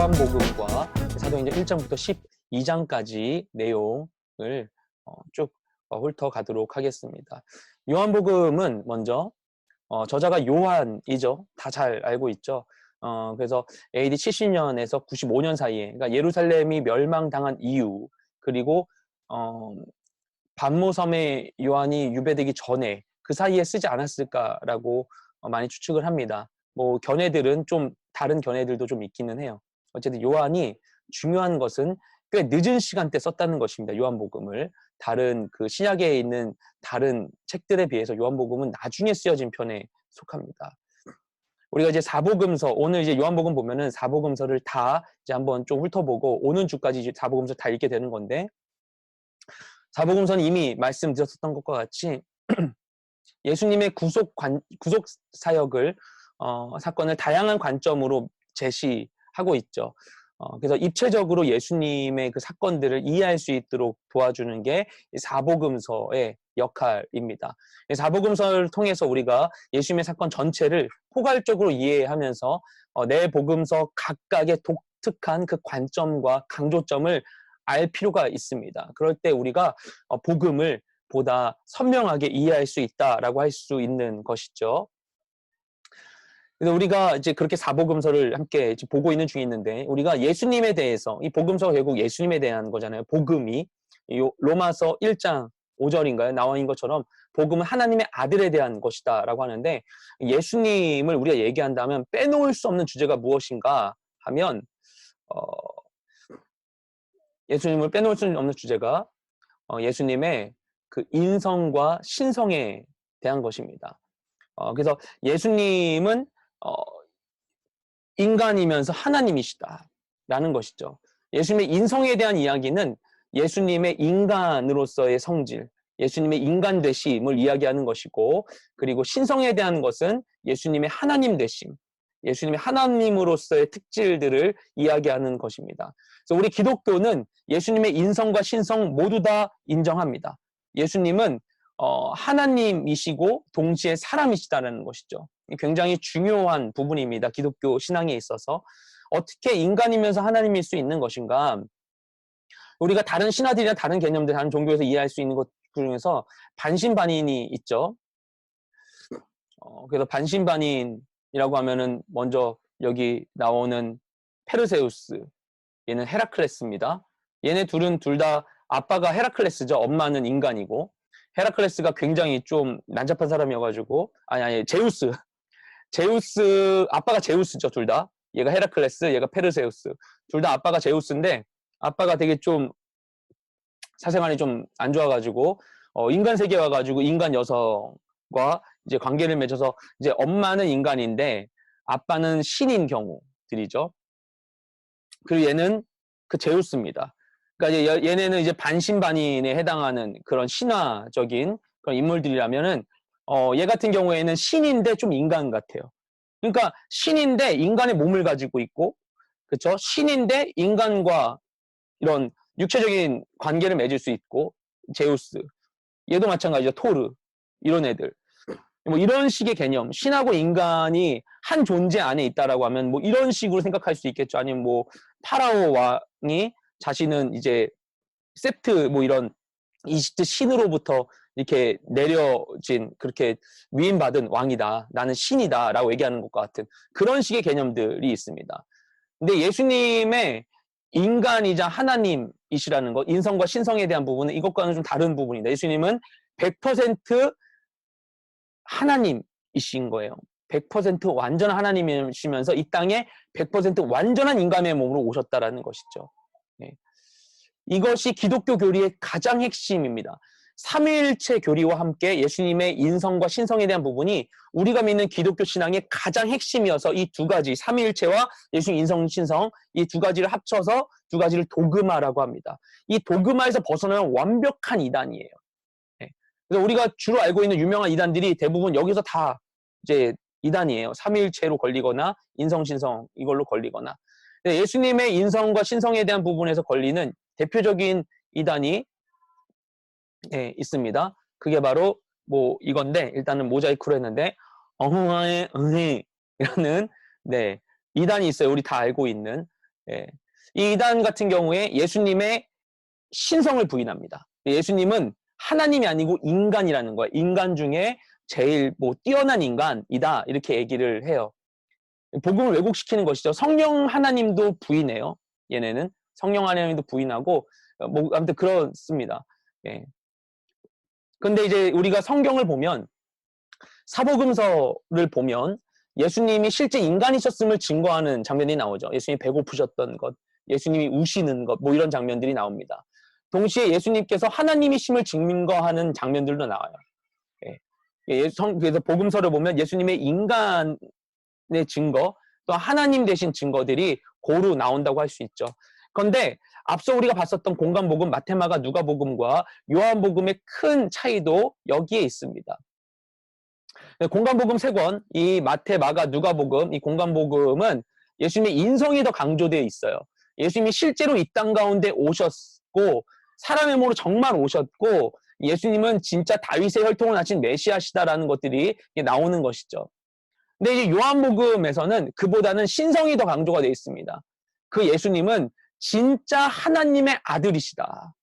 요한복음과 사도행전 1장부터 12장까지 내용을 쭉 훑어가도록 하겠습니다. 요한복음은 먼저 저자가 요한이죠. 다 잘 알고 있죠. 그래서 AD 70년에서 95년 사이에, 그러니까 예루살렘이 멸망당한 이후, 그리고 반모섬의 요한이 유배되기 전에 그 사이에 쓰지 않았을까라고 많이 추측을 합니다. 뭐 견해들은 좀 다른 견해들도 좀 있기는 해요. 어쨌든 요한이 중요한 것은 꽤 늦은 시간대 썼다는 것입니다. 요한복음을 다른 그 신약에 있는 다른 책들에 비해서 요한복음은 나중에 쓰여진 편에 속합니다. 우리가 이제 사복음서, 오늘 이제 요한복음 보면은 사복음서를 다 이제 한번 좀 훑어보고 오는 주까지 이제 사복음서 다 읽게 되는 건데, 사복음서는 이미 말씀드렸었던 것과 같이 예수님의 구속 사역을 사건을 다양한 관점으로 제시하고 있죠. 그래서 입체적으로 예수님의 그 사건들을 이해할 수 있도록 도와주는 게 사복음서의 역할입니다. 사복음서를 통해서 우리가 예수님의 사건 전체를 포괄적으로 이해하면서 내 복음서 각각의 독특한 그 관점과 강조점을 알 필요가 있습니다. 그럴 때 우리가 복음을 보다 선명하게 이해할 수 있다라고 할 수 있는 것이죠. 그래서 우리가 이제 그렇게 사복음서를 함께 이제 보고 있는 중에 있는데, 우리가 예수님에 대해서, 이 복음서가 결국 예수님에 대한 거잖아요. 복음이 로마서 1장 5절인가요? 나와 있는 것처럼 복음은 하나님의 아들에 대한 것이다라고 하는데, 예수님을 우리가 얘기한다면 빼놓을 수 없는 주제가 무엇인가 하면 예수님을 빼놓을 수 없는 주제가 예수님의 그 인성과 신성에 대한 것입니다. 그래서 예수님은 인간이면서 하나님이시다라는 것이죠. 예수님의 인성에 대한 이야기는 예수님의 인간으로서의 성질, 예수님의 인간 되심을 이야기하는 것이고, 그리고 신성에 대한 것은 예수님의 하나님 되심, 예수님의 하나님으로서의 특질들을 이야기하는 것입니다. 그래서 우리 기독교는 예수님의 인성과 신성 모두 다 인정합니다. 예수님은 하나님이시고 동시에 사람이시다는 것이죠. 굉장히 중요한 부분입니다. 기독교 신앙에 있어서. 어떻게 인간이면서 하나님일 수 있는 것인가? 우리가 다른 신화들이나 다른 개념들, 다른 종교에서 이해할 수 있는 것 중에서 반신반인이 있죠. 그래서 반신반인이라고 하면은 먼저 여기 나오는 페르세우스, 얘는 헤라클레스입니다. 얘네 둘은 둘 다 아빠가 헤라클레스죠. 엄마는 인간이고, 헤라클레스가 굉장히 좀 난잡한 사람이어가지고, 아니 제우스 아빠가 제우스죠. 둘 다. 얘가 헤라클레스, 얘가 페르세우스. 둘 다 아빠가 제우스인데, 아빠가 되게 좀 사생활이 좀 안 좋아가지고 인간 세계에 와가지고 인간 여성과 이제 관계를 맺어서, 이제 엄마는 인간인데 아빠는 신인 경우들이죠. 그리고 얘는 그 제우스입니다. 그러니까 얘네는 이제 반신반인에 해당하는 그런 신화적인 그런 인물들이라면은 얘 같은 경우에는 신인데 좀 인간 같아요. 그러니까 신인데 인간의 몸을 가지고 있고, 그렇죠? 신인데 인간과 이런 육체적인 관계를 맺을 수 있고, 제우스, 얘도 마찬가지죠. 토르, 이런 애들. 뭐 이런 식의 개념, 신하고 인간이 한 존재 안에 있다라고 하면 뭐 이런 식으로 생각할 수 있겠죠. 아니면 뭐 파라오 왕이 자신은 이제 세트 뭐 이런 이집트 신으로부터 이렇게 내려진, 그렇게 위임받은 왕이다, 나는 신이다라고 얘기하는 것과 같은 그런 식의 개념들이 있습니다. 근데 예수님의 인간이자 하나님이시라는 것, 인성과 신성에 대한 부분은 이것과는 좀 다른 부분입니다. 예수님은 100% 하나님이신 거예요. 100% 완전한 하나님이시면서 이 땅에 100% 완전한 인간의 몸으로 오셨다라는 것이죠. 네. 이것이 기독교 교리의 가장 핵심입니다. 삼위일체 교리와 함께 예수님의 인성과 신성에 대한 부분이 우리가 믿는 기독교 신앙의 가장 핵심이어서, 이 두 가지, 삼위일체와 예수님 인성, 신성, 이 두 가지를 합쳐서 두 가지를 도그마라고 합니다. 이 도그마에서 벗어나는 완벽한 이단이에요. 네. 그래서 우리가 주로 알고 있는 유명한 이단들이 대부분 여기서 다 이제 이단이에요. 삼위일체로 걸리거나 인성, 신성 이걸로 걸리거나. 예수님의 인성과 신성에 대한 부분에서 걸리는 대표적인 이단이 있습니다. 그게 바로 뭐 이건데, 일단은 모자이크로 했는데, 어흥아의 응이라는 이단이 있어요. 우리 다 알고 있는. 예. 이 이단 같은 경우에 예수님의 신성을 부인합니다. 예수님은 하나님이 아니고 인간이라는 거예요. 인간 중에 제일 뭐 뛰어난 인간이다 이렇게 얘기를 해요. 복음을 왜곡시키는 것이죠. 성령 하나님도 부인해요. 얘네는 성령 하나님도 부인하고 뭐 아무튼 그렇습니다. 예. 근데 이제 우리가 성경을 보면 사복음서를 보면 예수님이 실제 인간이셨음을 증거하는 장면이 나오죠. 예수님이 배고프셨던 것, 예수님이 우시는 것, 뭐 이런 장면들이 나옵니다. 동시에 예수님께서 하나님이심을 증거하는 장면들도 나와요. 예. 그래서 복음서를 보면 예수님의 인간의 증거, 또 하나님 되신 증거들이 고루 나온다고 할 수 있죠. 그런데 앞서 우리가 봤었던 공간복음, 마태마가, 누가복음과 요한복음의 큰 차이도 여기에 있습니다. 공간복음 3권, 이 마태, 마가, 누가복음, 이 공간복음은 예수님의 인성이 더 강조되어 있어요. 예수님이 실제로 이 땅 가운데 오셨고 사람의 몸으로 정말 오셨고 예수님은 진짜 다윗의 혈통을 낳으신 메시아시다라는 것들이 나오는 것이죠. 근데 이제 요한복음에서는 그보다는 신성이 더 강조가 되어 있습니다. 그 예수님은 진짜 하나님의 아들이시다.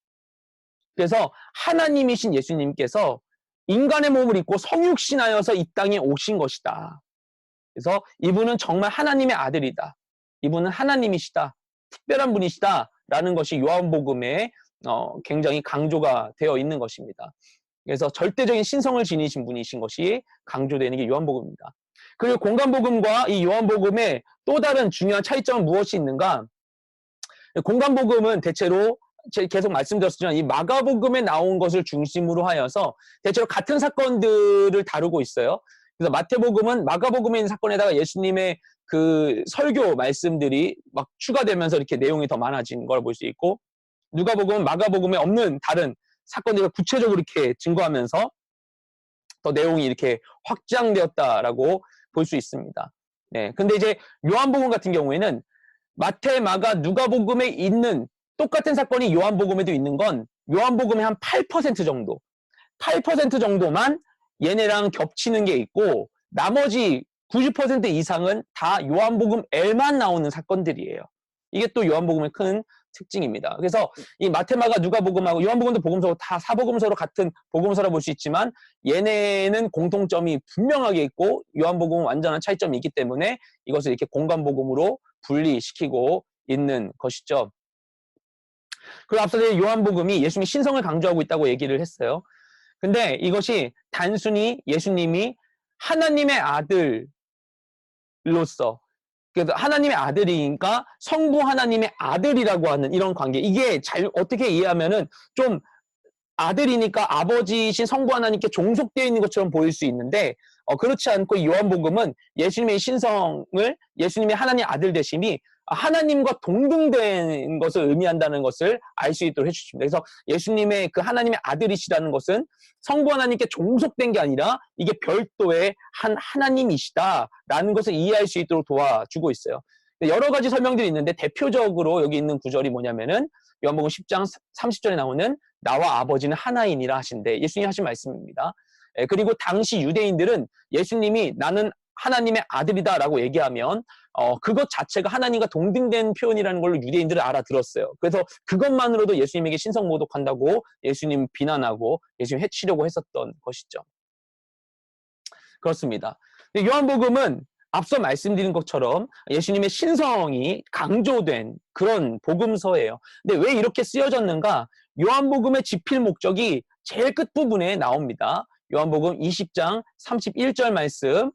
그래서 하나님이신 예수님께서 인간의 몸을 입고 성육신하여서 이 땅에 오신 것이다. 그래서 이분은 정말 하나님의 아들이다. 이분은 하나님이시다. 특별한 분이시다. 라는 것이 요한복음에 굉장히 강조가 되어 있는 것입니다. 그래서 절대적인 신성을 지니신 분이신 것이 강조되는 게 요한복음입니다. 그리고 공간복음과 이 요한복음의 또 다른 중요한 차이점은 무엇이 있는가? 공간복음은 대체로 계속 말씀드렸지만 이 마가복음에 나온 것을 중심으로 하여서 대체로 같은 사건들을 다루고 있어요. 그래서 마태복음은 마가복음에 있는 사건에다가 예수님의 그 설교 말씀들이 막 추가되면서 이렇게 내용이 더 많아진 걸 볼 수 있고, 누가복음은 마가복음에 없는 다른 사건들을 구체적으로 이렇게 증거하면서 더 내용이 이렇게 확장되었다라고 볼 수 있습니다. 네. 근데 이제 요한복음 같은 경우에는 마태, 마가, 누가복음에 있는 똑같은 사건이 요한복음에도 있는 건 요한복음의 한 8% 정도, 8% 정도만 얘네랑 겹치는 게 있고 나머지 90% 이상은 다 요한복음 L만 나오는 사건들이에요. 이게 또 요한복음의 큰 특징입니다. 그래서 이 마태, 마가, 누가복음하고 요한복음도 복음서고 다 사복음서로 같은 복음서라 볼 수 있지만 얘네는 공통점이 분명하게 있고 요한복음은 완전한 차이점이 있기 때문에 이것을 이렇게 공간복음으로 분리시키고 있는 것이죠. 그리고 앞서 요한복음이 예수님이 신성을 강조하고 있다고 얘기를 했어요. 근데 이것이 단순히 예수님이 하나님의 아들로서, 그래서 하나님의 아들이니까 성부 하나님의 아들이라고 하는 이런 관계, 이게 잘 어떻게 이해하면은 좀 아들이니까 아버지이신 성부 하나님께 종속되어 있는 것처럼 보일 수 있는데 그렇지 않고 요한복음은 예수님의 신성을, 예수님의 하나님 아들 되심이 하나님과 동등된 것을 의미한다는 것을 알 수 있도록 해주십니다. 그래서 예수님의 그 하나님의 아들이시라는 것은 성부 하나님께 종속된 게 아니라 이게 별도의 한 하나님이시다라는 것을 이해할 수 있도록 도와주고 있어요. 여러 가지 설명들이 있는데 대표적으로 여기 있는 구절이 뭐냐면은 요한복음 10장 30절에 나오는 나와 아버지는 하나이니라 하신데 예수님이 하신 말씀입니다. 그리고 당시 유대인들은 예수님이 나는 하나님의 아들이다라고 얘기하면 그것 자체가 하나님과 동등된 표현이라는 걸로 유대인들은 알아들었어요. 그래서 그것만으로도 예수님에게 신성 모독한다고 예수님 비난하고 예수님 해치려고 했었던 것이죠. 그렇습니다. 요한복음은 앞서 말씀드린 것처럼 예수님의 신성이 강조된 그런 복음서예요. 근데 왜 이렇게 쓰여졌는가? 요한복음의 지필 목적이 제일 끝부분에 나옵니다. 요한복음 20장 31절 말씀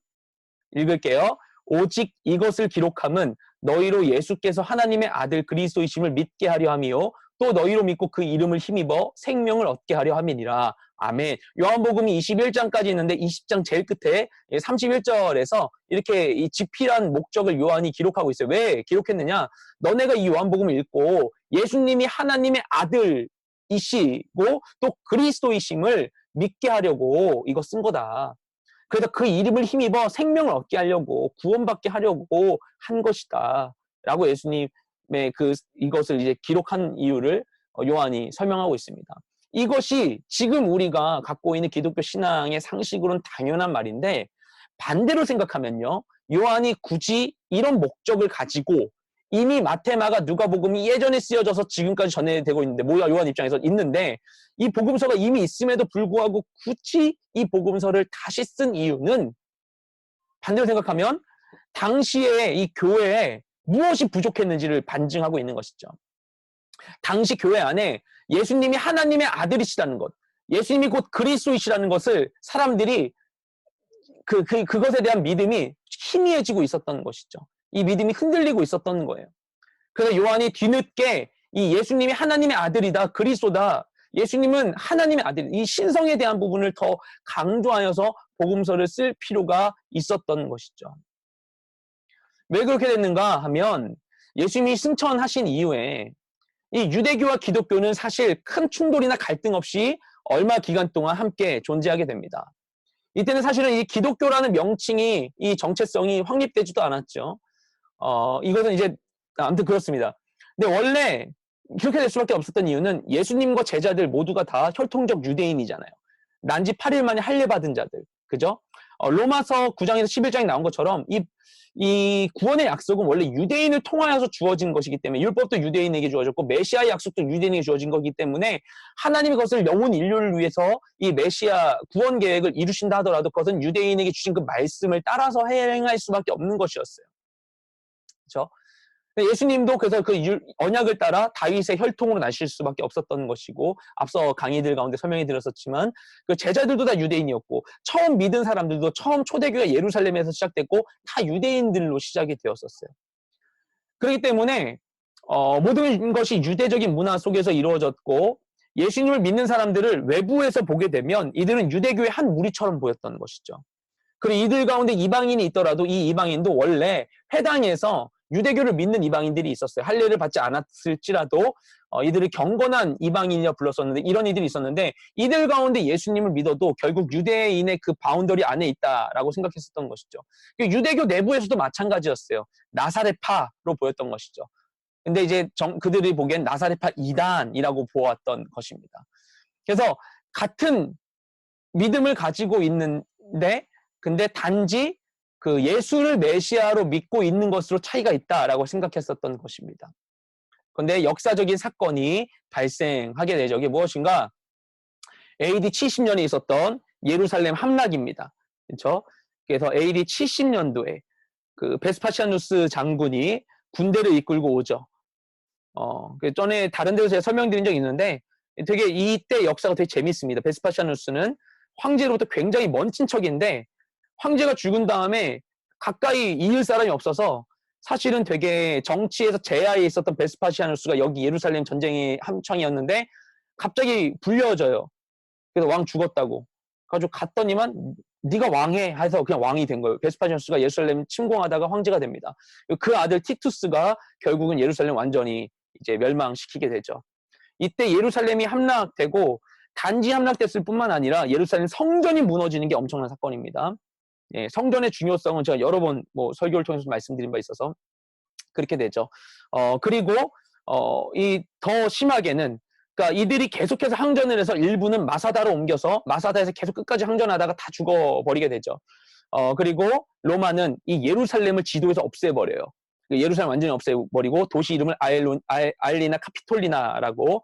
읽을게요. 오직 이것을 기록함은 너희로 예수께서 하나님의 아들 그리스도이심을 믿게 하려 함이요 또 너희로 믿고 그 이름을 힘입어 생명을 얻게 하려 함이니라. 아멘. 요한복음이 21장까지 있는데 20장 제일 끝에 31절에서 이렇게 이 지필한 목적을 요한이 기록하고 있어요. 왜 기록했느냐? 너네가 이 요한복음을 읽고 예수님이 하나님의 아들이시고 또 그리스도이심을 믿게 하려고 이거 쓴 거다. 그래서 그 이름을 힘입어 생명을 얻게 하려고, 구원받게 하려고 한 것이다. 라고 예수님의 이것을 이제 기록한 이유를 요한이 설명하고 있습니다. 이것이 지금 우리가 갖고 있는 기독교 신앙의 상식으로는 당연한 말인데 반대로 생각하면요. 요한이 굳이 이런 목적을 가지고 이미 마태, 마가, 누가복음이 예전에 쓰여져서 지금까지 전해되고 있는데, 요한 입장에서 있는데, 이 복음서가 이미 있음에도 불구하고 굳이 이 복음서를 다시 쓴 이유는 반대로 생각하면 당시에 이 교회에 무엇이 부족했는지를 반증하고 있는 것이죠. 당시 교회 안에 예수님이 하나님의 아들이시라는 것, 예수님이 곧 그리스도이시라는 것을 사람들이 그것에 대한 믿음이 희미해지고 있었던 것이죠. 이 믿음이 흔들리고 있었던 거예요. 그래서 요한이 뒤늦게 이 예수님이 하나님의 아들이다, 그리스도다, 예수님은 하나님의 아들, 이 신성에 대한 부분을 더 강조하여서 복음서를 쓸 필요가 있었던 것이죠. 왜 그렇게 됐는가 하면 예수님이 승천하신 이후에 이 유대교와 기독교는 사실 큰 충돌이나 갈등 없이 얼마 기간 동안 함께 존재하게 됩니다. 이때는 사실은 이 기독교라는 명칭이, 이 정체성이 확립되지도 않았죠. 이것은 이제 아무튼 그렇습니다. 근데 원래 그렇게 될 수밖에 없었던 이유는 예수님과 제자들 모두가 다 혈통적 유대인이잖아요. 난지 8일 만에 할례 받은 자들, 그죠? 로마서 9장에서 11장에 나온 것처럼 이 구원의 약속은 원래 유대인을 통하여서 주어진 것이기 때문에, 율법도 유대인에게 주어졌고 메시아의 약속도 유대인에게 주어진 것이기 때문에 하나님이 그것을 영혼 인류를 위해서 이 메시아 구원 계획을 이루신다 하더라도 그것은 유대인에게 주신 그 말씀을 따라서 행할 수밖에 없는 것이었어요. 그렇죠? 예수님도 그래서 그 언약을 따라 다윗의 혈통으로 나실 수밖에 없었던 것이고, 앞서 강의들 가운데 설명해 드렸었지만 그 제자들도 다 유대인이었고, 처음 믿은 사람들도 처음 초대교회가 예루살렘에서 시작됐고 다 유대인들로 시작이 되었었어요. 그렇기 때문에 모든 것이 유대적인 문화 속에서 이루어졌고, 예수님을 믿는 사람들을 외부에서 보게 되면 이들은 유대교의 한 무리처럼 보였던 것이죠. 그리고 이들 가운데 이방인이 있더라도 이 이방인도 원래 회당에서 유대교를 믿는 이방인들이 있었어요. 할례를 받지 않았을지라도 이들을 경건한 이방인이라 불렀었는데, 이런 이들이 있었는데, 이들 가운데 예수님을 믿어도 결국 유대인의 그 바운더리 안에 있다라고 생각했었던 것이죠. 유대교 내부에서도 마찬가지였어요. 나사렛파로 보였던 것이죠. 근데 이제 그들이 보기엔 나사렛파 이단이라고 보았던 것입니다. 그래서 같은 믿음을 가지고 있는데, 근데 단지 그 예수를 메시아로 믿고 있는 것으로 차이가 있다라고 생각했었던 것입니다. 그런데 역사적인 사건이 발생하게 되죠. 이게 무엇인가? AD 70년에 있었던 예루살렘 함락입니다. 그렇죠? 그래서 AD 70년도에 그 베스파시아누스 장군이 군대를 이끌고 오죠. 전에 다른 데서 제가 설명드린 적이 있는데 되게 이때 역사가 되게 재밌습니다. 베스파시아누스는 황제로부터 굉장히 먼 친척인데, 황제가 죽은 다음에 가까이 이을 사람이 없어서 사실은 되게 정치에서 제하에 있었던 베스파시아누스가 여기 예루살렘 전쟁이 함창이었는데 갑자기 불려져요. 그래서 왕 죽었다고. 그래가지고 갔더니만 네가 왕해 해서 그냥 왕이 된 거예요. 베스파시아누스가 예루살렘 침공하다가 황제가 됩니다. 그 아들 티투스가 결국은 예루살렘 완전히 이제 멸망시키게 되죠. 이때 예루살렘이 함락되고, 단지 함락됐을 뿐만 아니라 예루살렘 성전이 무너지는 게 엄청난 사건입니다. 예, 성전의 중요성은 제가 여러 번 설교를 통해서 말씀드린 바 있어서 그렇게 되죠. 그리고 이 더 심하게는, 그러니까 이들이 계속해서 항전을 해서 일부는 마사다로 옮겨서 마사다에서 계속 끝까지 항전하다가 다 죽어버리게 되죠. 그리고 로마는 이 예루살렘을 지도에서 없애버려요. 예루살렘 완전히 없애버리고 도시 이름을 아일리나 카피톨리나라고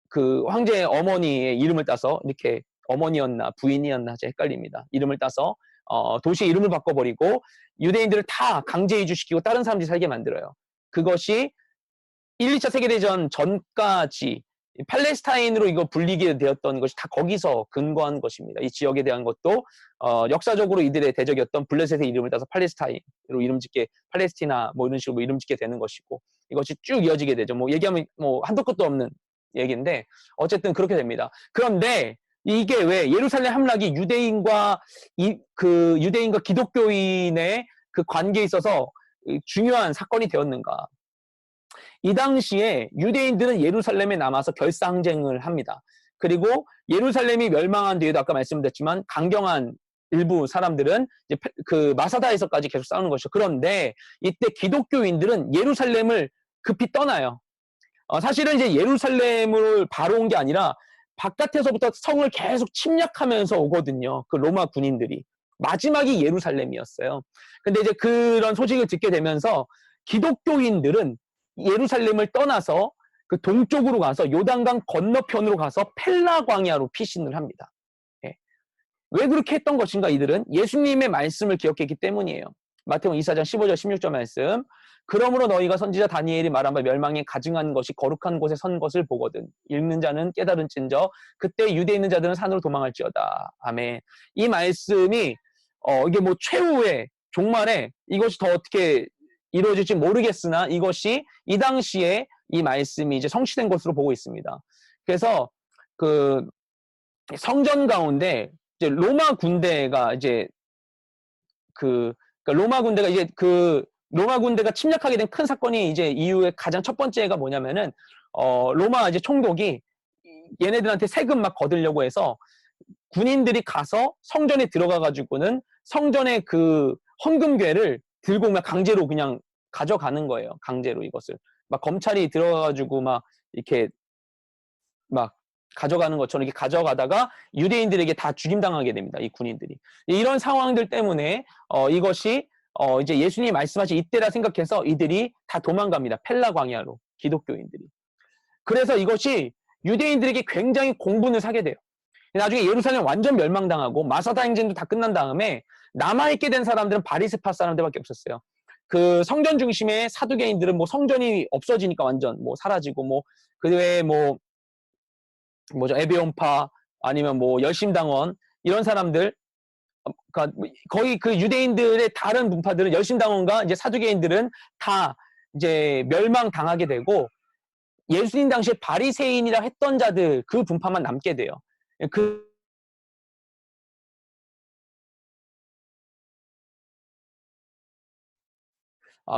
그 황제의 어머니의 이름을 따서, 이렇게 어머니였나 부인이었나 제 헷갈립니다. 이름을 따서 도시의 이름을 바꿔버리고 유대인들을 다 강제 이주시키고 다른 사람들이 살게 만들어요. 그것이 1, 2차 세계대전 전까지 팔레스타인으로 이거 불리게 되었던 것이 다 거기서 근거한 것입니다. 이 지역에 대한 것도 역사적으로 이들의 대적이었던 블레셋의 이름을 따서 팔레스타인으로 이름 짓게, 팔레스티나 뭐 이런 식으로 이름 짓게 되는 것이고, 이것이 쭉 이어지게 되죠. 뭐 얘기하면 뭐 한도 끝도 없는 얘기인데 어쨌든 그렇게 됩니다. 그런데 이게 왜 예루살렘 함락이 유대인과 기독교인의 그 관계에 있어서 중요한 사건이 되었는가? 이 당시에 유대인들은 예루살렘에 남아서 결사항쟁을 합니다. 그리고 예루살렘이 멸망한 뒤에도 아까 말씀드렸지만 강경한 일부 사람들은 이제 그 마사다에서까지 계속 싸우는 것이죠. 그런데 이때 기독교인들은 예루살렘을 급히 떠나요. 사실은 이제 예루살렘을 바로 온 게 아니라 바깥에서부터 성을 계속 침략하면서 오거든요. 그 로마 군인들이. 마지막이 예루살렘이었어요. 근데 이제 그런 소식을 듣게 되면서 기독교인들은 예루살렘을 떠나서 그 동쪽으로 가서 요단강 건너편으로 가서 펠라 광야로 피신을 합니다. 예. 왜 그렇게 했던 것인가? 이들은 예수님의 말씀을 기억했기 때문이에요. 마태복음 24장 15절 16절 말씀. 그러므로 너희가 선지자 다니엘이 말한 바 멸망에 가증한 것이 거룩한 곳에 선 것을 보거든 읽는 자는 깨달은진저 그때 유대에 있는 자들은 산으로 도망할지어다. 아멘. 이 말씀이 이게 뭐 최후의 종말에 이것이 더 어떻게 이루어질지 모르겠으나 이것이 이 당시에 이 말씀이 이제 성취된 것으로 보고 있습니다. 그래서 그 성전 가운데 이제 로마 군대가 이제 로마 군대가 침략하게 된 큰 사건이 이제 이후에 가장 첫 번째가 뭐냐면은 로마 이제 총독이 얘네들한테 세금 막 거두려고 해서 군인들이 가서 성전에 들어가 가지고는 성전의 그 헌금괴를 들고 막 강제로 그냥 가져가는 거예요. 강제로 이것을 막 검찰이 들어가 가지고 막 이렇게 막 가져가는 것처럼 이렇게 가져가다가 유대인들에게 다 죽임당하게 됩니다. 이 군인들이. 이런 상황들 때문에 이것이 이제 예수님이 말씀하신 이때라 생각해서 이들이 다 도망갑니다. 펠라 광야로 기독교인들이. 그래서 이것이 유대인들에게 굉장히 공분을 사게 돼요. 나중에 예루살렘 완전 멸망당하고 마사다 행진도 다 끝난 다음에 남아있게 된 사람들은 바리새파 사람들밖에 없었어요. 그 성전 중심의 사두개인들은 뭐 성전이 없어지니까 완전 뭐 사라지고 뭐 그 외에 뭐 뭐죠 에베온파 아니면 뭐 열심당원 이런 사람들 그러니까 거의 그 유대인들의 다른 분파들은 열심당원과 이제 사두개인들은 다 이제 멸망당하게 되고 예수님 당시에 바리새인이라 했던 자들 그 분파만 남게 돼요.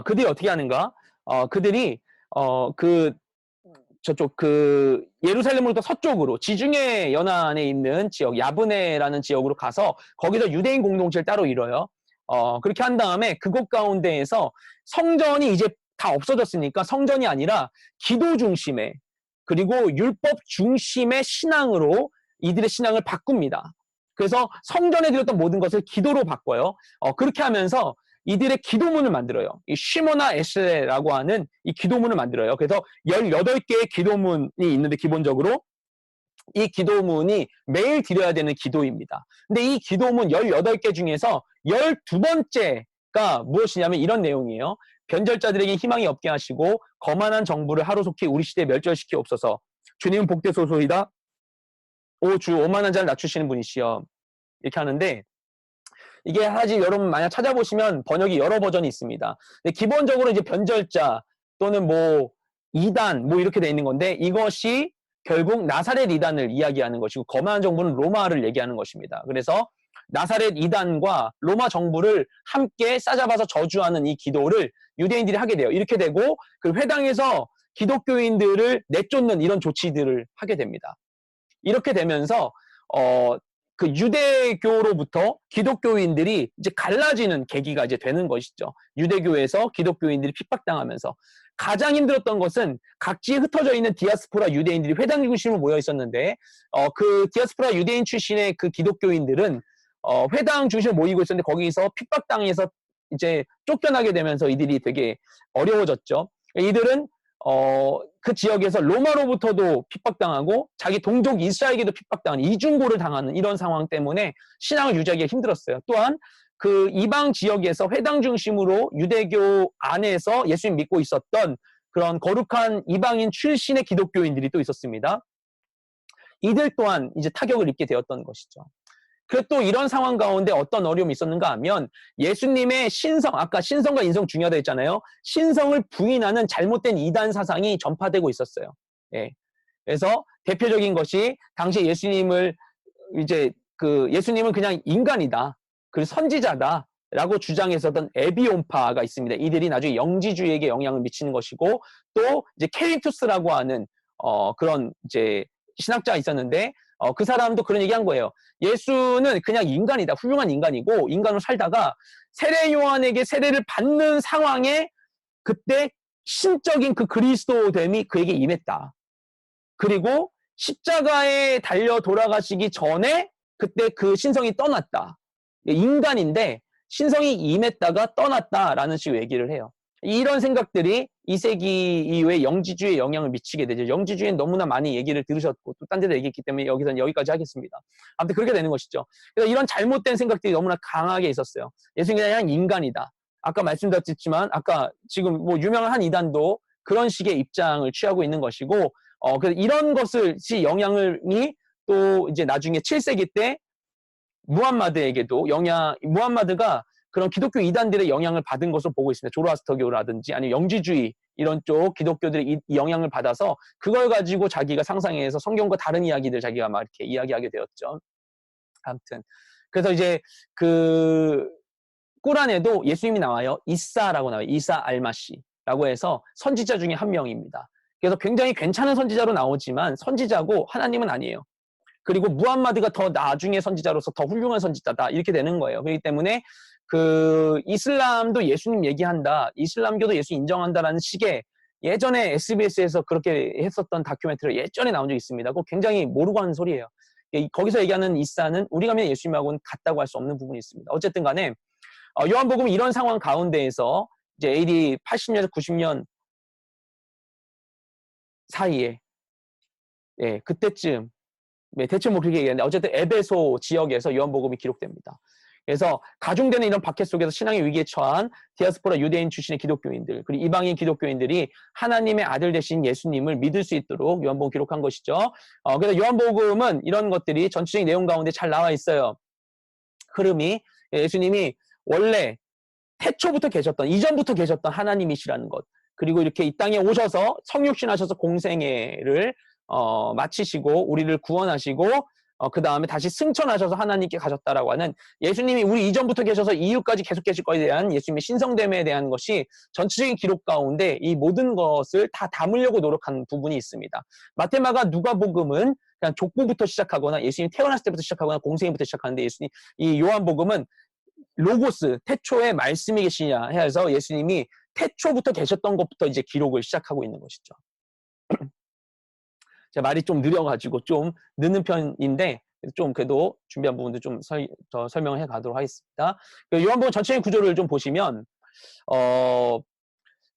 그들이 어떻게 하는가? 그들이 그 저쪽 그 예루살렘으로부터 서쪽으로 지중해 연안에 있는 지역 야브네라는 지역으로 가서 거기서 유대인 공동체를 따로 이뤄요. 그렇게 한 다음에 그곳 가운데에서 성전이 이제 다 없어졌으니까 성전이 아니라 기도 중심의 그리고 율법 중심의 신앙으로 이들의 신앙을 바꿉니다. 그래서 성전에 드렸던 모든 것을 기도로 바꿔요. 그렇게 하면서 이들의 기도문을 만들어요. 이 쉬모나 에스레라고 하는 이 기도문을 만들어요. 그래서 18개의 기도문이 있는데 기본적으로 이 기도문이 매일 드려야 되는 기도입니다. 근데 이 기도문 18개 중에서 12번째가 무엇이냐면 이런 내용이에요. 변절자들에게 희망이 없게 하시고 거만한 정부를 하루속히 우리 시대에 멸절시키옵소서. 주님은 복되소서이다. 오 주 오만한 자를 낮추시는 분이시여. 이렇게 하는데 이게 사실 여러분 만약 찾아보시면 번역이 여러 버전이 있습니다. 근데 기본적으로 이제 변절자 또는 뭐 이단 뭐 이렇게 돼 있는 건데 이것이 결국 나사렛 이단을 이야기하는 것이고 거만한 정부는 로마를 얘기하는 것입니다. 그래서 나사렛 이단과 로마 정부를 함께 싸잡아서 저주하는 이 기도를 유대인들이 하게 돼요. 이렇게 되고 그 회당에서 기독교인들을 내쫓는 이런 조치들을 하게 됩니다. 이렇게 되면서 그 유대교로부터 기독교인들이 이제 갈라지는 계기가 이제 되는 것이죠. 유대교에서 기독교인들이 핍박당하면서 가장 힘들었던 것은 각지에 흩어져 있는 디아스포라 유대인들이 회당 중심으로 모여 있었는데 그 디아스포라 유대인 출신의 그 기독교인들은 회당 중심으로 모이고 있었는데 거기서 핍박당해서 이제 쫓겨나게 되면서 이들이 되게 어려워졌죠. 이들은 그 지역에서 로마로부터도 핍박당하고 자기 동족 이스라엘에게도 핍박당하는 이중고를 당하는 이런 상황 때문에 신앙을 유지하기가 힘들었어요. 또한 그 이방 지역에서 회당 중심으로 유대교 안에서 예수님 믿고 있었던 그런 거룩한 이방인 출신의 기독교인들이 또 있었습니다. 이들 또한 이제 타격을 입게 되었던 것이죠. 그리고 또 이런 상황 가운데 어떤 어려움이 있었는가 하면 예수님의 신성, 아까 신성과 인성 중요하다 했잖아요. 신성을 부인하는 잘못된 이단 사상이 전파되고 있었어요. 예. 그래서 대표적인 것이 당시 예수님을 이제 예수님은 그냥 인간이다. 그리고 선지자다. 라고 주장했었던 에비온파가 있습니다. 이들이 나중에 영지주의에게 영향을 미치는 것이고 또 이제 케린투스라고 하는 그런 이제 신학자가 있었는데 그 사람도 그런 얘기한 거예요. 예수는 그냥 인간이다. 훌륭한 인간이고 인간으로 살다가 세례 요한에게 세례를 받는 상황에 그때 신적인 그 그리스도됨이 그에게 임했다. 그리고 십자가에 달려 돌아가시기 전에 그때 그 신성이 떠났다. 인간인데 신성이 임했다가 떠났다라는 식으로 얘기를 해요. 이런 생각들이 2세기 이후에 영지주의에 영향을 미치게 되죠. 영지주의는 너무나 많이 얘기를 들으셨고 또 딴 데도 얘기했기 때문에 여기서는 여기까지 하겠습니다. 아무튼 그렇게 되는 것이죠. 그래서 이런 잘못된 생각들이 너무나 강하게 있었어요. 예수님이 그냥 인간이다. 아까 말씀드렸지만 아까 지금 뭐 유명한 한 이단도 그런 식의 입장을 취하고 있는 것이고 그래서 이런 것이 영향이 또 이제 나중에 7세기 때 무함마드에게도 무함마드가 그런 기독교 이단들의 영향을 받은 것으로 보고 있습니다. 조로아스터교라든지 아니면 영지주의 이런 쪽 기독교들의 이 영향을 받아서 그걸 가지고 자기가 상상해서 성경과 다른 이야기들 자기가 막 이렇게 이야기하게 되었죠. 아무튼 그래서 이제 그 꾸란에도 예수님이 나와요. 이사라고 나와요. 이사 알마시라고 해서 선지자 중에 한 명입니다. 그래서 굉장히 괜찮은 선지자로 나오지만 선지자고 하나님은 아니에요. 그리고 무함마드가 더 나중에 선지자로서 더 훌륭한 선지자다 이렇게 되는 거예요. 그렇기 때문에 그 이슬람도 예수님 얘기한다, 이슬람교도 예수 인정한다라는 식의 예전에 SBS에서 그렇게 했었던 다큐멘터리가 예전에 나온 적이 있습니다. 그거 굉장히 모르고 하는 소리예요. 거기서 얘기하는 이사는 우리가 믿는 예수님하고는 같다고 할 수 없는 부분이 있습니다. 어쨌든 간에 요한복음은 이런 상황 가운데에서 이제 AD 80년에서 90년 사이에 그때쯤 대충 뭐 그렇게 얘기하는데 어쨌든 에베소 지역에서 요한복음이 기록됩니다. 그래서 가중되는 이런 박해 속에서 신앙의 위기에 처한 디아스포라 유대인 출신의 기독교인들 그리고 이방인 기독교인들이 하나님의 아들 되신 예수님을 믿을 수 있도록 요한복음 기록한 것이죠. 그래서 요한복음은 이런 것들이 전체적인 내용 가운데 잘 나와 있어요. 흐름이 예수님이 원래 태초부터 계셨던 이전부터 계셨던 하나님이시라는 것 그리고 이렇게 이 땅에 오셔서 성육신하셔서 공생애를 마치시고 우리를 구원하시고 그 다음에 다시 승천하셔서 하나님께 가셨다라고 하는 예수님이 우리 이전부터 계셔서 이후까지 계속 계실 것에 대한 예수님의 신성됨에 대한 것이 전체적인 기록 가운데 이 모든 것을 다 담으려고 노력한 부분이 있습니다. 마테마가 누가복음은 그냥 족보부터 시작하거나 예수님이 태어났을 때부터 시작하거나 공생애부터 시작하는데 예수님 이 요한복음은 로고스 태초에 말씀이 계시냐 해서 예수님이 태초부터 계셨던 것부터 이제 기록을 시작하고 있는 것이죠. 제가 말이 좀 느려가지고 좀 늦는 편인데 좀 그래도 준비한 부분도 좀 더 설명을 해 가도록 하겠습니다. 요한복음 전체적인 구조를 좀 보시면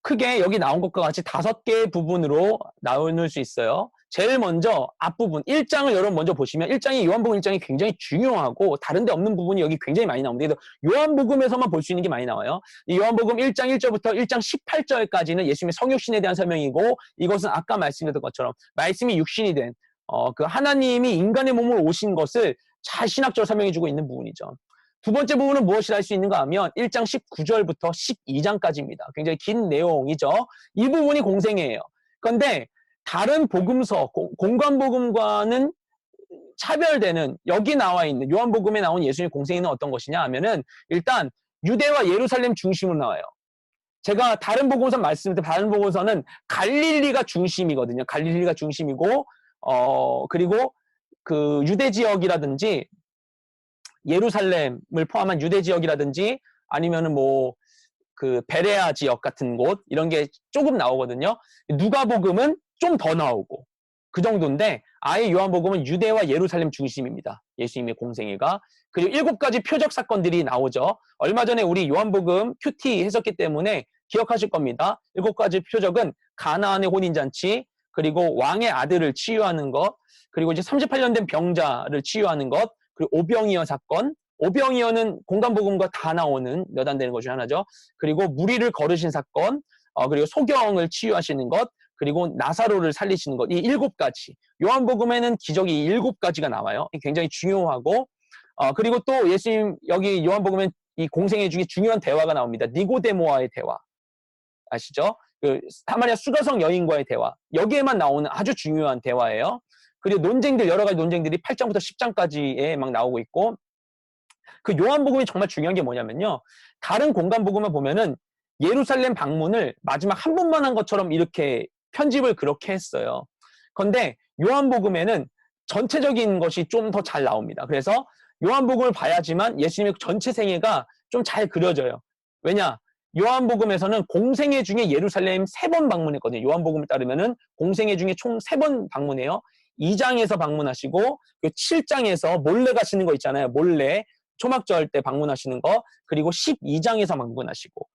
크게 여기 나온 것과 같이 5개의 부분으로 나눌 수 있어요. 제일 먼저 앞부분 1장을 여러분 먼저 보시면 1장이 요한복음 1장이 굉장히 중요하고 다른 데 없는 부분이 여기 굉장히 많이 나옵니다. 그래서 요한복음에서만 볼 수 있는 게 많이 나와요. 이 요한복음 1장 1절부터 1장 18절까지는 예수님의 성육신에 대한 설명이고 이것은 아까 말씀드렸던 것처럼 말씀이 육신이 된 그 하나님이 인간의 몸으로 오신 것을 잘 신학적으로 설명해 주고 있는 부분이죠. 두 번째 부분은 무엇이라 할 수 있는가 하면 1장 19절부터 12장까지입니다. 굉장히 긴 내용이죠. 이 부분이 공생애예요. 그런데 다른 복음서, 공관복음과는 차별되는 여기 나와 있는 요한복음에 나온 예수님의 공생애는 어떤 것이냐 하면은 일단 유대와 예루살렘 중심으로 나와요. 제가 다른 복음서 말씀드릴 때 다른 복음서는 갈릴리가 중심이거든요. 갈릴리가 중심이고 그리고 그 유대 지역이라든지 예루살렘을 포함한 유대 지역이라든지 아니면은 뭐 그 베레아 지역 같은 곳 이런 게 조금 나오거든요. 누가복음은 좀 더 나오고 그 정도인데 아예 요한복음은 유대와 예루살렘 중심입니다. 예수님의 공생애가. 그리고 7가지 표적 사건들이 나오죠. 얼마 전에 우리 요한복음 큐티 했었기 때문에 기억하실 겁니다. 7가지 표적은 가나안의 혼인잔치, 그리고 왕의 아들을 치유하는 것, 그리고 이제 38년 된 병자를 치유하는 것, 그리고 오병이어 사건, 오병이어는 공간복음과 다 나오는 몇 안 되는 것 중에 하나죠. 그리고 무리를 거르신 사건, 그리고 소경을 치유하시는 것, 그리고 나사로를 살리시는 것, 이 7가지. 요한복음에는 기적이 7가지가 나와요. 굉장히 중요하고, 그리고 또 예수님, 여기 요한복음엔 이 공생애 중에 중요한 대화가 나옵니다. 니고데모와의 대화. 아시죠? 그 사마리아 수가성 여인과의 대화. 여기에만 나오는 아주 중요한 대화예요. 그리고 논쟁들, 여러 가지 논쟁들이 8장부터 10장까지에 막 나오고 있고, 그 요한복음이 정말 중요한 게 뭐냐면요. 다른 공간복음을 보면은 예루살렘 방문을 마지막 한 번만 한 것처럼 이렇게 편집을 그렇게 했어요. 그런데 요한복음에는 전체적인 것이 좀 더 잘 나옵니다. 그래서 요한복음을 봐야지만 예수님의 전체 생애가 좀 잘 그려져요. 왜냐? 요한복음에서는 공생애 중에 예루살렘 3번 방문했거든요. 요한복음을 따르면은 공생애 중에 총 3번 방문해요. 2장에서 방문하시고 7장에서 몰래 가시는 거 있잖아요. 몰래 초막절 때 방문하시는 거, 그리고 12장에서 방문하시고,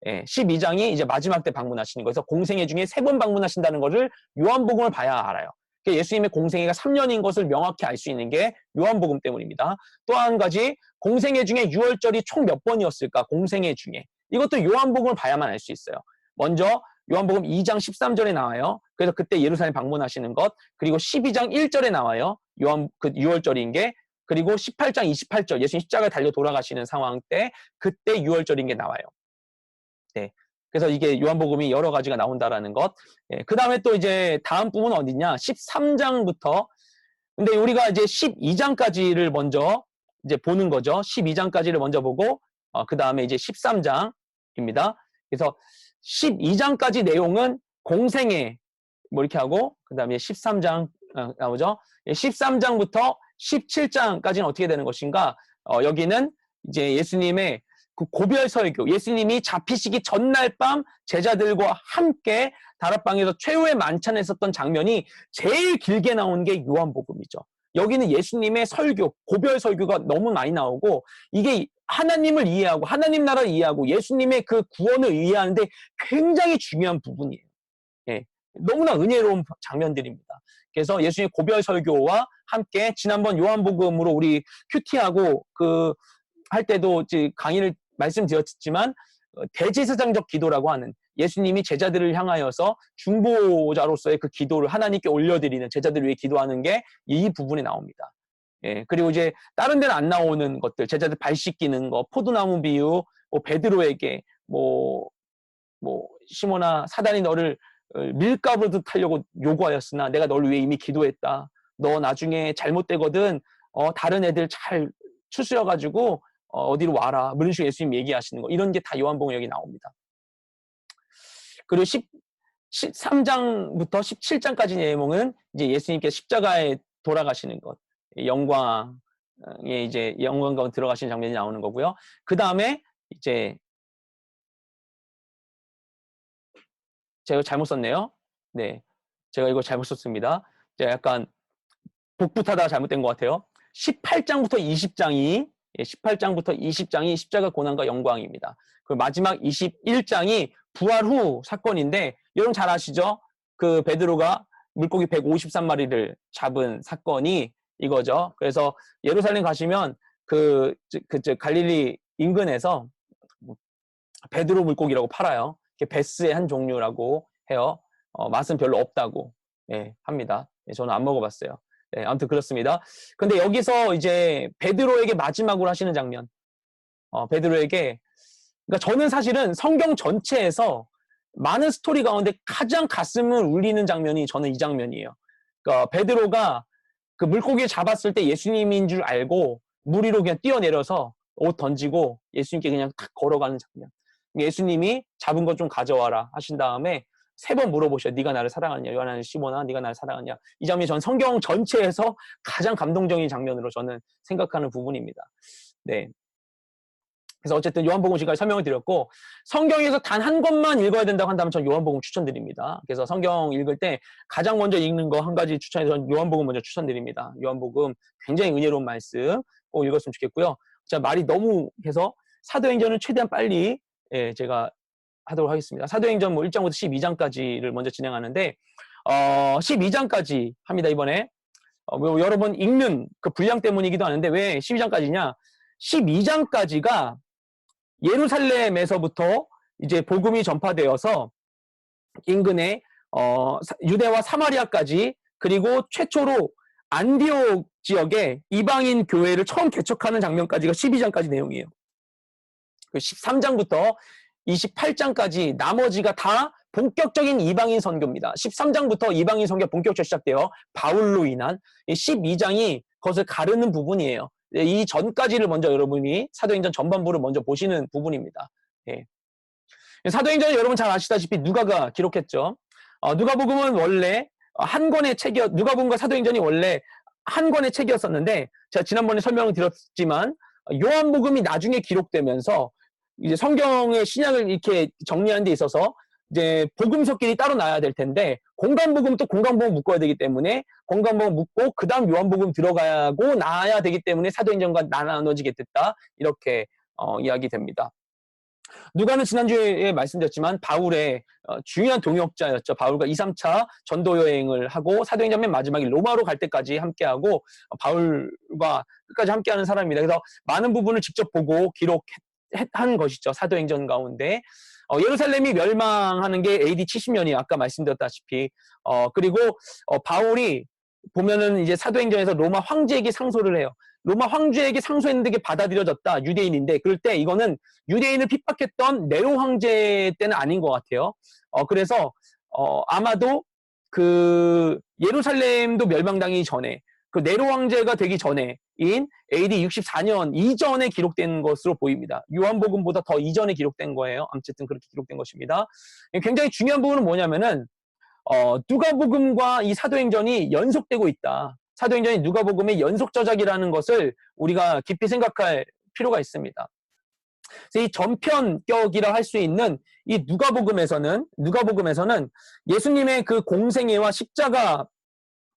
12장이 이제 마지막 때 방문하시는 거에서 공생애 중에 3번 방문하신다는 것을 요한복음을 봐야 알아요. 예수님의 공생애가 3년인 것을 명확히 알 수 있는 게 요한복음 때문입니다. 또 한 가지, 공생애 중에 유월절이 총 몇 번이었을까? 공생애 중에. 이것도 요한복음을 봐야만 알 수 있어요. 먼저 요한복음 2장 13절에 나와요. 그래서 그때 예루살렘 방문하시는 것. 그리고 12장 1절에 나와요. 유월절인 게. 그리고 18장 28절, 예수님 십자가에 달려 돌아가시는 상황 때 그때 유월절인 게 나와요. 네. 그래서 이게 요한복음이 여러 가지가 나온다라는 것. 그 다음에 또 이제 다음 부분은 어디냐? 13장부터. 근데 우리가 이제 12장까지를 먼저 이제 보는 거죠. 12장까지를 먼저 보고, 그 다음에 이제 13장입니다. 그래서 12장까지 내용은 공생애, 뭐 이렇게 하고, 그 다음에 13장 나오죠. 13장부터 17장까지는 어떻게 되는 것인가? 여기는 이제 예수님의 그 고별 설교, 예수님이 잡히시기 전날 밤 제자들과 함께 다락방에서 최후의 만찬에 있었던 장면이 제일 길게 나온 게 요한복음이죠. 여기는 예수님의 설교, 고별 설교가 너무 많이 나오고, 이게 하나님을 이해하고 하나님 나라를 이해하고 예수님의 그 구원을 이해하는데 굉장히 중요한 부분이에요. 너무나 은혜로운 장면들입니다. 그래서 예수님의 고별 설교와 함께 지난번 요한복음으로 우리 큐티하고 그 할 때도 강의를 말씀드렸지만 대제사장적 기도라고 하는, 예수님이 제자들을 향하여서 중보자로서의 그 기도를 하나님께 올려드리는, 제자들을 위해 기도하는 게 이 부분에 나옵니다. 그리고 이제 다른 데는 안 나오는 것들, 제자들 발 씻기는 거, 포도나무 비유, 베드로에게 시몬아, 사단이 너를 밀가부르듯 하려고 요구하였으나 내가 너를 위해 이미 기도했다. 너 나중에 잘못되거든 다른 애들 잘 추스려가지고 어디로 와라. 이런 식으로 예수님 얘기하시는 거, 이런 게 다 요한복음 여기 나옵니다. 그리고 13장부터 17장까지 내용은 이제 예수님께서 십자가에 돌아가시는 것, 영광에 이제 영광 가운데 들어가시는 장면이 나오는 거고요. 그 다음에 이제 제가 잘못 썼네요. 네, 제가 이거 잘못 썼습니다. 제가 약간 복붙하다가 잘못된 것 같아요. 18장부터 20장이 십자가 고난과 영광입니다. 그 마지막 21장이 부활 후 사건인데, 여러분 잘 아시죠? 그 베드로가 물고기 153마리를 잡은 사건이 이거죠. 그래서 예루살렘 가시면 갈릴리 인근에서 베드로 물고기라고 팔아요. 베스의 한 종류라고 해요. 맛은 별로 없다고 합니다. 저는 안 먹어봤어요. 아무튼 그렇습니다. 근데 여기서 이제 베드로에게 마지막으로 하시는 장면, 베드로에게, 그러니까 저는 사실은 성경 전체에서 많은 스토리 가운데 가장 가슴을 울리는 장면이 저는 이 장면이에요. 그러니까 베드로가 그 물고기를 잡았을 때 예수님인 줄 알고 물 위로 그냥 뛰어내려서 옷 던지고 예수님께 그냥 탁 걸어가는 장면. 예수님이 잡은 것 좀 가져와라 하신 다음에 3번 물어보셔요. 네가 나를 사랑하냐? 요한은 시몬아, 네가 나를 사랑하냐? 이 장면이 전 성경 전체에서 가장 감동적인 장면으로 저는 생각하는 부분입니다. 네. 그래서 어쨌든 요한복음 지금까지 설명을 드렸고, 성경에서 단 한 권만 읽어야 된다고 한다면 전 요한복음 추천드립니다. 그래서 성경 읽을 때 가장 먼저 읽는 거 한 가지 추천해서 전 요한복음 먼저 추천드립니다. 요한복음 굉장히 은혜로운 말씀 꼭 읽었으면 좋겠고요. 자, 말이 너무 해서 사도행전은 최대한 빨리 제가 하도록 하겠습니다. 사도행전 1장부터 12장까지를 먼저 진행하는데 12장까지 합니다. 이번에 여러 번 읽는 그 분량 때문이기도 하는데, 왜 12장까지냐? 12장까지가 예루살렘에서부터 이제 복음이 전파되어서 인근의 유대와 사마리아까지, 그리고 최초로 안디옥 지역에 이방인 교회를 처음 개척하는 장면까지가 12장까지 내용이에요. 13장부터 28장까지 나머지가 다 본격적인 이방인 선교입니다. 13장부터 이방인 선교 본격적으로 시작돼요. 바울로 인한. 12장이 그것을 가르는 부분이에요. 이 전까지를 먼저 여러분이 사도행전 전반부를 먼저 보시는 부분입니다. 사도행전은 여러분 잘 아시다시피 누가가 기록했죠. 누가복음은 원래 한 권의 누가복음과 사도행전이 원래 한 권의 책이었었는데, 제가 지난번에 설명을 드렸지만 요한복음이 나중에 기록되면서 이제 성경의 신약을 이렇게 정리하는 데 있어서 이제 복음서끼리 따로 나야 될 텐데, 공관복음 또 공관복음 묶어야 되기 때문에 공관복음 묶고 그 다음 요한복음 들어가고 나야 되기 때문에 사도행전과 나눠지게 됐다. 이렇게 이야기됩니다. 누가는 지난주에 말씀드렸지만 바울의 중요한 동역자였죠. 바울과 2, 3차 전도 여행을 하고 사도행전 맨 마지막에 로마로 갈 때까지 함께하고 바울과 끝까지 함께하는 사람입니다. 그래서 많은 부분을 직접 보고 기록한 것이죠. 사도행전 가운데. 예루살렘이 멸망하는 게 AD 70년이에요. 아까 말씀드렸다시피. 그리고 바울이 보면은 이제 사도행전에서 로마 황제에게 상소를 해요. 로마 황제에게 상소했는데 그게 받아들여졌다. 유대인인데. 그럴 때 이거는 유대인을 핍박했던 네로 황제 때는 아닌 것 같아요. 그래서 아마도 그 예루살렘도 멸망당하기 전에 그 네로 황제가 되기 전에인 AD 64년 이전에 기록된 것으로 보입니다. 요한복음보다 더 이전에 기록된 거예요. 어쨌든 그렇게 기록된 것입니다. 굉장히 중요한 부분은 뭐냐면은 누가복음과 이 사도행전이 연속되고 있다. 사도행전이 누가복음의 연속 저작이라는 것을 우리가 깊이 생각할 필요가 있습니다. 그래서 이 전편격이라 할 수 있는 이 누가복음에서는 예수님의 그 공생애와 십자가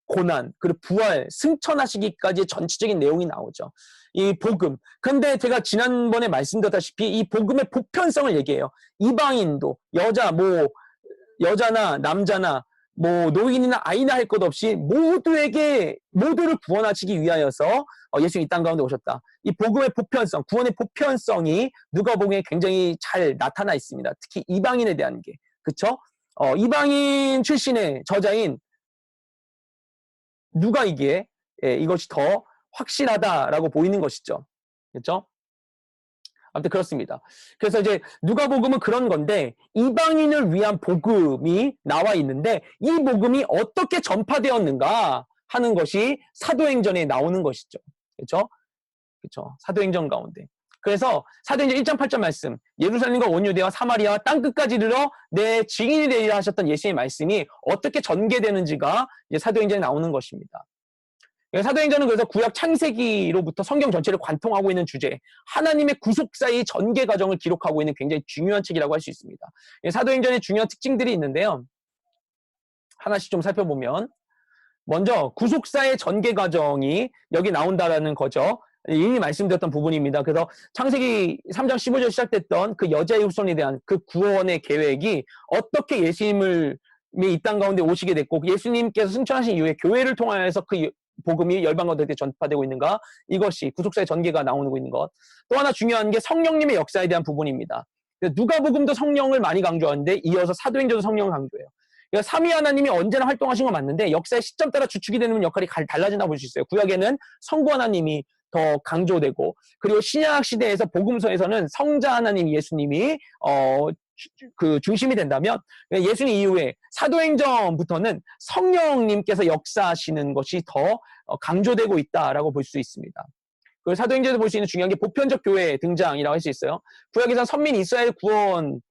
고난, 그리고 부활, 승천하시기까지 전체적인 내용이 나오죠. 이 복음. 근데 제가 지난번에 말씀드렸다시피 이 복음의 보편성을 얘기해요. 이방인도, 여자나 남자나 노인이나 아이나 할 것 없이 모두를 구원하시기 위하여서 예수님이 이 땅 가운데 오셨다. 이 복음의 보편성, 구원의 보편성이 누가복음에 굉장히 잘 나타나 있습니다. 특히 이방인에 대한 게. 그쵸? 이방인 출신의 저자인 누가이기에 이것이 더 확실하다라고 보이는 것이죠. 그렇죠? 아무튼 그렇습니다. 그래서 이제 누가복음은 그런 건데 이방인을 위한 복음이 나와 있는데 이 복음이 어떻게 전파되었는가 하는 것이 사도행전에 나오는 것이죠. 그렇죠? 그렇죠. 사도행전 가운데. 그래서 사도행전 1장 8절 말씀, 예루살렘과 온 유대와 사마리아와 땅끝까지 이르러 내 증인이 되리라 하셨던 예수님의 말씀이 어떻게 전개되는지가 이제 사도행전에 나오는 것입니다. 사도행전은 그래서 구약 창세기로부터 성경 전체를 관통하고 있는 주제, 하나님의 구속사의 전개 과정을 기록하고 있는 굉장히 중요한 책이라고 할 수 있습니다. 사도행전의 중요한 특징들이 있는데요. 하나씩 좀 살펴보면 먼저 구속사의 전개 과정이 여기 나온다라는 거죠. 이미 말씀드렸던 부분입니다. 그래서 창세기 3장 15절 시작됐던 그 여자의 후손에 대한 그 구원의 계획이 어떻게 예수님이 이 땅 가운데 오시게 됐고 예수님께서 승천하신 이후에 교회를 통하여서 그 복음이 열방 가운데 전파되고 있는가, 이것이 구속사의 전개가 나오고 있는 것. 또 하나 중요한 게 성령님의 역사에 대한 부분입니다. 누가복음도 성령을 많이 강조하는데 이어서 사도행전도 성령을 강조해요. 그러니까 삼위 하나님이 언제나 활동하신 건 맞는데 역사의 시점 따라 주축이 되는 역할이 달라진다고 볼 수 있어요. 구약에는 성부 하나님이 더 강조되고, 그리고 신약 시대에서 복음서에서는 성자 하나님 예수님이 그 중심이 된다면 예수님 이후에 사도행전부터는 성령님께서 역사하시는 것이 더 강조되고 있다라고 볼 수 있습니다. 그 사도행전에서 볼 수 있는 중요한 게 보편적 교회 등장이라고 할 수 있어요. 구약에서는 선민 이스라엘 구원이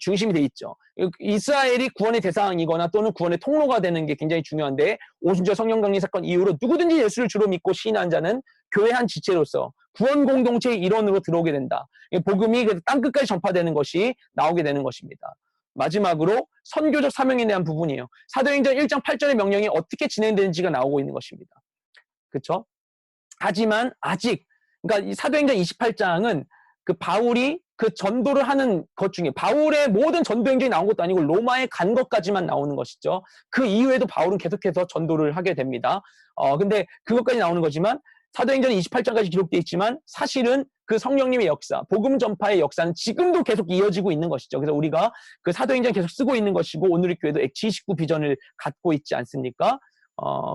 중심이 돼 있죠. 이스라엘이 구원의 대상이거나 또는 구원의 통로가 되는 게 굉장히 중요한데 오순절 성령 강림 사건 이후로 누구든지 예수를 주로 믿고 시인한 자는 교회 한 지체로서 구원 공동체의 일원으로 들어오게 된다. 복음이 땅끝까지 전파되는 것이 나오게 되는 것입니다. 마지막으로 선교적 사명에 대한 부분이에요. 사도행전 1장 8절의 명령이 어떻게 진행되는지가 나오고 있는 것입니다. 그렇죠? 하지만 아직 그러니까 이 사도행전 28장은 그 바울이 그 전도를 하는 것 중에 바울의 모든 전도 행전이 나온 것도 아니고 로마에 간 것까지만 나오는 것이죠. 그 이후에도 바울은 계속해서 전도를 하게 됩니다. 근데 그것까지 나오는 거지만 사도행전 28장까지 기록되어 있지만 사실은 그 성령님의 역사, 복음 전파의 역사는 지금도 계속 이어지고 있는 것이죠. 그래서 우리가 그 사도행전 계속 쓰고 있는 것이고 오늘의 교회도 액치 29 비전을 갖고 있지 않습니까?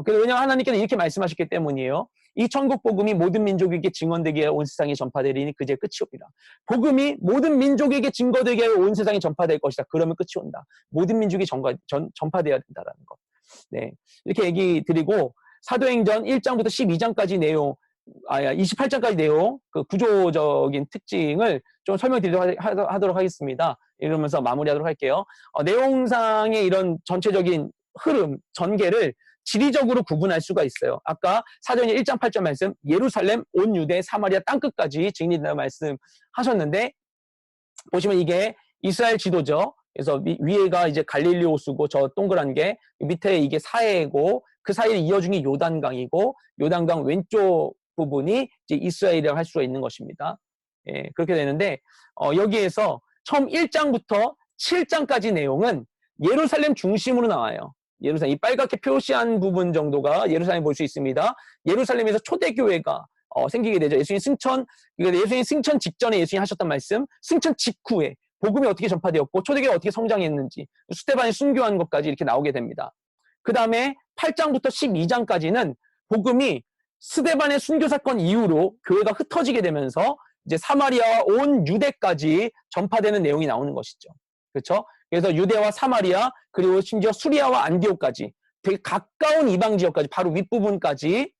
왜냐하면 하나님께서 이렇게 말씀하셨기 때문이에요. 이 천국 복음이 모든 민족에게 증언되게 온 세상에 전파되리니 그제 끝이 옵니다. 복음이 모든 민족에게 증거되게 온 세상에 전파될 것이다. 그러면 끝이 온다. 모든 민족이 전파되어야 된다라는 것. 네, 이렇게 얘기 드리고 사도행전 1장부터 12장까지 내용, 28장까지 내용, 그 구조적인 특징을 좀 설명드리도록 하도록 하겠습니다. 이러면서 마무리하도록 할게요. 내용상의 이런 전체적인 흐름, 전개를 지리적으로 구분할 수가 있어요. 아까 사도행전 1장 8절 말씀, 예루살렘, 온 유대, 사마리아 땅끝까지 증인이라는 말씀 하셨는데, 보시면 이게 이스라엘 지도죠. 그래서 위에가 이제 갈릴리 호수고 저 동그란 게 밑에 이게 사해고 그 사이를 이어준 게 요단강이고 요단강 왼쪽 부분이 이제 이스라엘이라고 할 수가 있는 것입니다. 예, 그렇게 되는데 여기에서 처음 1장부터 7장까지 내용은 예루살렘 중심으로 나와요. 예루살렘 이 빨갛게 표시한 부분 정도가 예루살렘 볼 수 있습니다. 예루살렘에서 초대교회가 생기게 되죠. 예수님 승천 직전에 예수님이 하셨던 말씀, 승천 직후에 복음이 어떻게 전파되었고 초대교회가 어떻게 성장했는지 스데반이 순교한 것까지 이렇게 나오게 됩니다. 그 다음에 8장부터 12장까지는 복음이 스데반의 순교 사건 이후로 교회가 흩어지게 되면서 이제 사마리아와 온 유대까지 전파되는 내용이 나오는 것이죠. 그렇죠? 그래서 유대와 사마리아 그리고 심지어 수리아와 안디옥까지 되게 가까운 이방 지역까지 바로 윗부분까지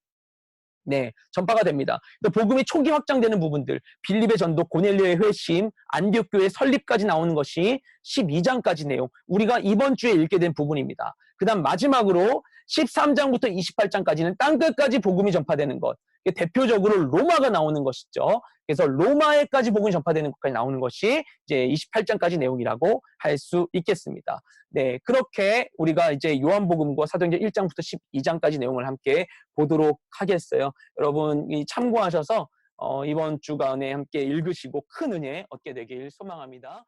네, 전파가 됩니다. 복음이 초기 확장되는 부분들, 빌립의 전도, 고넬료의 회심, 안디옥 교회 설립까지 나오는 것이 12장까지 내용, 우리가 이번 주에 읽게 된 부분입니다. 그 다음 마지막으로 13장부터 28장까지는 땅끝까지 복음이 전파되는 것, 대표적으로 로마가 나오는 것이죠. 그래서 로마에까지 복음이 전파되는 것까지 나오는 것이 이제 28장까지 내용이라고 할 수 있겠습니다. 네, 그렇게 우리가 이제 요한복음과 사도행전 1장부터 12장까지 내용을 함께 보도록 하겠어요. 여러분이 참고하셔서 이번 주간에 함께 읽으시고 큰 은혜 얻게 되길 소망합니다.